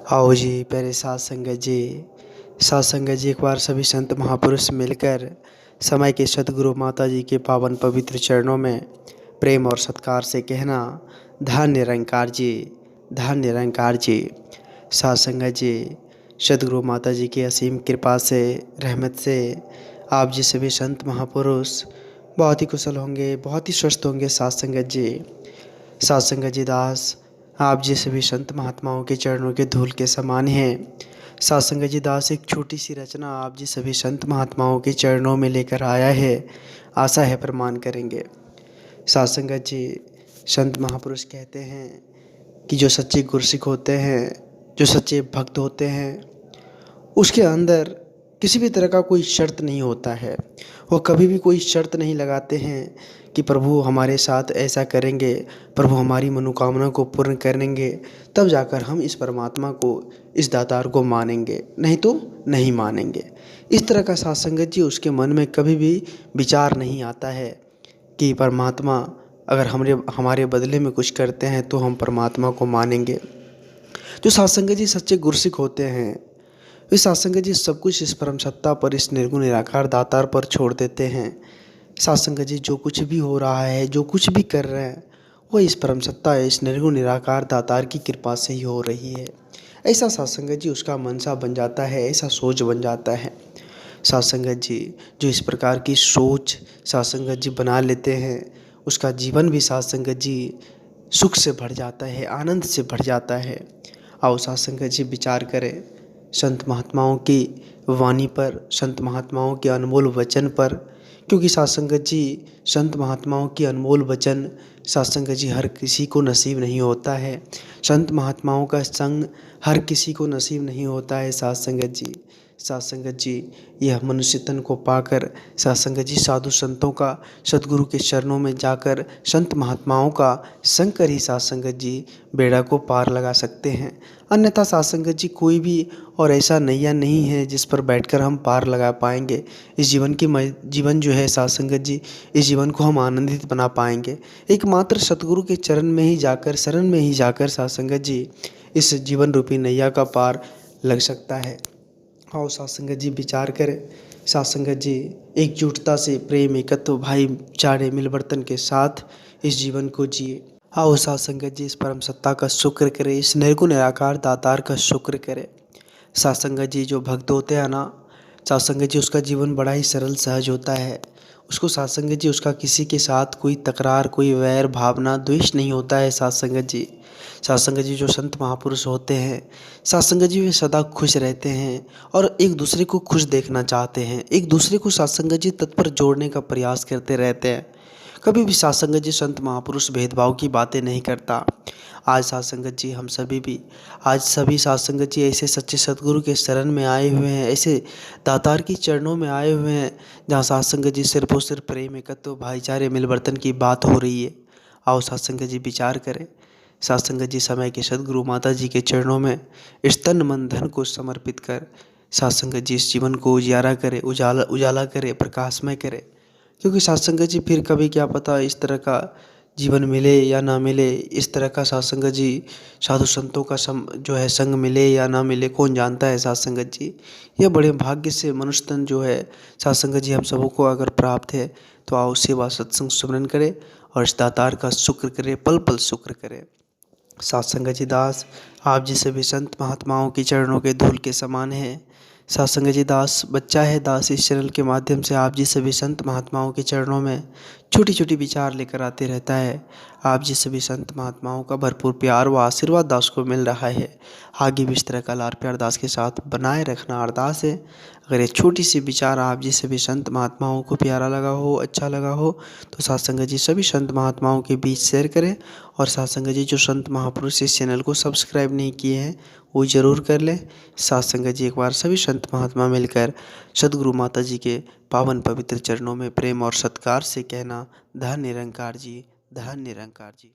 आओ जी प्यारे साथ संगत जी। साथ संगत जी, एक बार सभी संत महापुरुष मिलकर समय के सदगुरु माता जी के पावन पवित्र चरणों में प्रेम और सत्कार से कहना, धन निरंकार जी, धन निरंकार जी। साथ संगत जी, सदगुरु माता जी की असीम कृपा से, रहमत से आप जी सभी संत महापुरुष बहुत ही कुशल होंगे, बहुत ही स्वस्थ होंगे। साथ संगत जी, साथ संगत जी दास आप जी सभी संत महात्माओं के चरणों के धूल के समान हैं। साथ संगत जी दास एक छोटी सी रचना आप जी सभी संत महात्माओं के चरणों में लेकर आया है, आशा है प्रमाण करेंगे। साथ संगत जी, संत महापुरुष कहते हैं कि जो सच्चे गुरसिख होते हैं, जो सच्चे भक्त होते हैं, उसके अंदर किसी भी तरह का कोई शर्त नहीं होता है। वो कभी भी कोई शर्त नहीं लगाते हैं कि प्रभु हमारे साथ ऐसा करेंगे, प्रभु हमारी मनोकामना को पूर्ण करेंगे, तब जाकर हम इस परमात्मा को, इस दातार को मानेंगे, नहीं तो नहीं मानेंगे। इस तरह का साथ संगत जी उसके मन में कभी भी विचार नहीं आता है कि परमात्मा अगर हमारे बदले में कुछ करते हैं तो हम परमात्मा को मानेंगे। जो साथ संगत जी सच्चे गुरसिख होते हैं, वे साथ संगत जी सब कुछ इस परम सत्ता पर, इस निर्गुण निराकार दातार पर छोड़ देते हैं। साथ संगत जी, जो कुछ भी हो रहा है, जो कुछ भी कर रहे हैं, वो इस परम सत्ता, इस निर्गुण निराकार दातार की कृपा से ही हो रही है। ऐसा साथ संगत जी उसका मनसा बन जाता है, ऐसा सोच बन जाता है। साथ संगत जी जो इस प्रकार की सोच साथ संगत जी बना लेते हैं, उसका जीवन भी साथ संगत जी सुख से भर जाता है, आनंद से भर जाता है। आओ साथ संगत जी विचार करें संत महात्माओं की वाणी पर, संत महात्माओं के अनमोल वचन पर, क्योंकि साथ संगत जी संत महात्माओं की अनमोल वचन साथ संगत जी हर किसी को नसीब नहीं होता है। संत महात्माओं का संग हर किसी को नसीब नहीं होता है। साथ संगत जी, साथ संगत जी यह मनुष्य तन को पाकर साथ संगत जी साधु संतों का, सदगुरु के चरणों में जाकर संत महात्माओं का संग कर ही साथ संगत जी बेड़ा को पार लगा सकते हैं। अन्यथा साथ संगत जी कोई भी और ऐसा नैया नहीं है जिस पर बैठकर हम पार लगा पाएंगे। इस जीवन जो है साथ संगत जी, इस जीवन को हम आनंदित बना पाएंगे एकमात्र सतगुरु के चरण में ही जाकर, शरण में ही जाकर साथ संगत जी इस जीवन रूपी नैया का पार लग सकता है। आओ साथ संगत जी विचार करें, साथ संगत जी एकजुटता से, प्रेम, एकत्व, भाईचारे, मिलवर्तन के साथ इस जीवन को जिए। आओ साथ संगत जी इस परम सत्ता का शुक्र करें, इस निर्गुण निराकार दातार का शुक्र करें। साथ संगत जी जो भक्त होते हैं ना, साथ संगत जी उसका जीवन बड़ा ही सरल सहज होता है। उसको साथ संगत जी उसका किसी के साथ कोई तकरार, कोई वैर भावना, द्वेष नहीं होता है। साथ संगत जी, साथ संगत जी जो संत महापुरुष होते हैं, साथ संगत जी वे सदा खुश रहते हैं और एक दूसरे को खुश देखना चाहते हैं, एक दूसरे को साथ संगत जी तत्पर जोड़ने का प्रयास करते रहते हैं। कभी भी साथ संगत जी संत महापुरुष भेदभाव की बातें नहीं करता। आज साथ संगत जी हम सभी भी, आज सभी साथ संगत जी ऐसे सच्चे सदगुरु के शरण में आए हुए हैं, ऐसे दातार की चरणों में आए हुए हैं जहाँ साथ संगत जी सिर्फ और सिर्फ प्रेम, एकत्व, भाईचारे, मिलवर्तन की बात हो रही है। आओ साथ संगत जी विचार करें, साथ संगत जी समय के सदगुरु माता जी के चरणों में इस तन मन धन को समर्पित कर साथ संगत जी इस जीवन को उजियारा करे, उजाला करे, प्रकाशमय करे। क्योंकि साथ संगत जी फिर कभी क्या पता इस तरह का जीवन मिले या ना मिले, इस तरह का साथ संगत जी साधु संतों का जो है संग मिले या ना मिले, कौन जानता है। साथ संगत जी यह बड़े भाग्य से मनुष्य तन जो है साथ संगत जी हम सबों को अगर प्राप्त है, तो आओ सेवा सत्संग सुमरन करें और इस दातार का शुक्र करें, पल पल शुक्र करें। साथ संगत जी दास आप जी सभी संत महात्माओं के चरणों के धूल के समान है। साथ संगत जी दास बच्चा है दास इस चैनल के माध्यम से आप जी सभी संत महात्माओं के चरणों में छोटी छोटी विचार लेकर आते रहता है। आप जी सभी संत महात्माओं का भरपूर प्यार व आशीर्वाद दास को मिल रहा है। आगे भी इस तरह का लाड़ प्यार दास के साथ बनाए रखना अरदास है। अगर ये छोटी सी विचार आप जी सभी संत महात्माओं को प्यारा लगा हो, अच्छा लगा हो, तो साथ संगत जी सभी संत महात्माओं के बीच शेयर करें। और साथ संगत जी जो संत महापुरुष इस चैनल को सब्सक्राइब नहीं किए हैं वो ज़रूर कर लें। साथ संगत जी एक बार सभी संत महात्मा मिलकर सदगुरु माता जी के पावन पवित्र चरणों में प्रेम और सत्कार से कहना, धन निरंकार जी, धन निरंकार जी।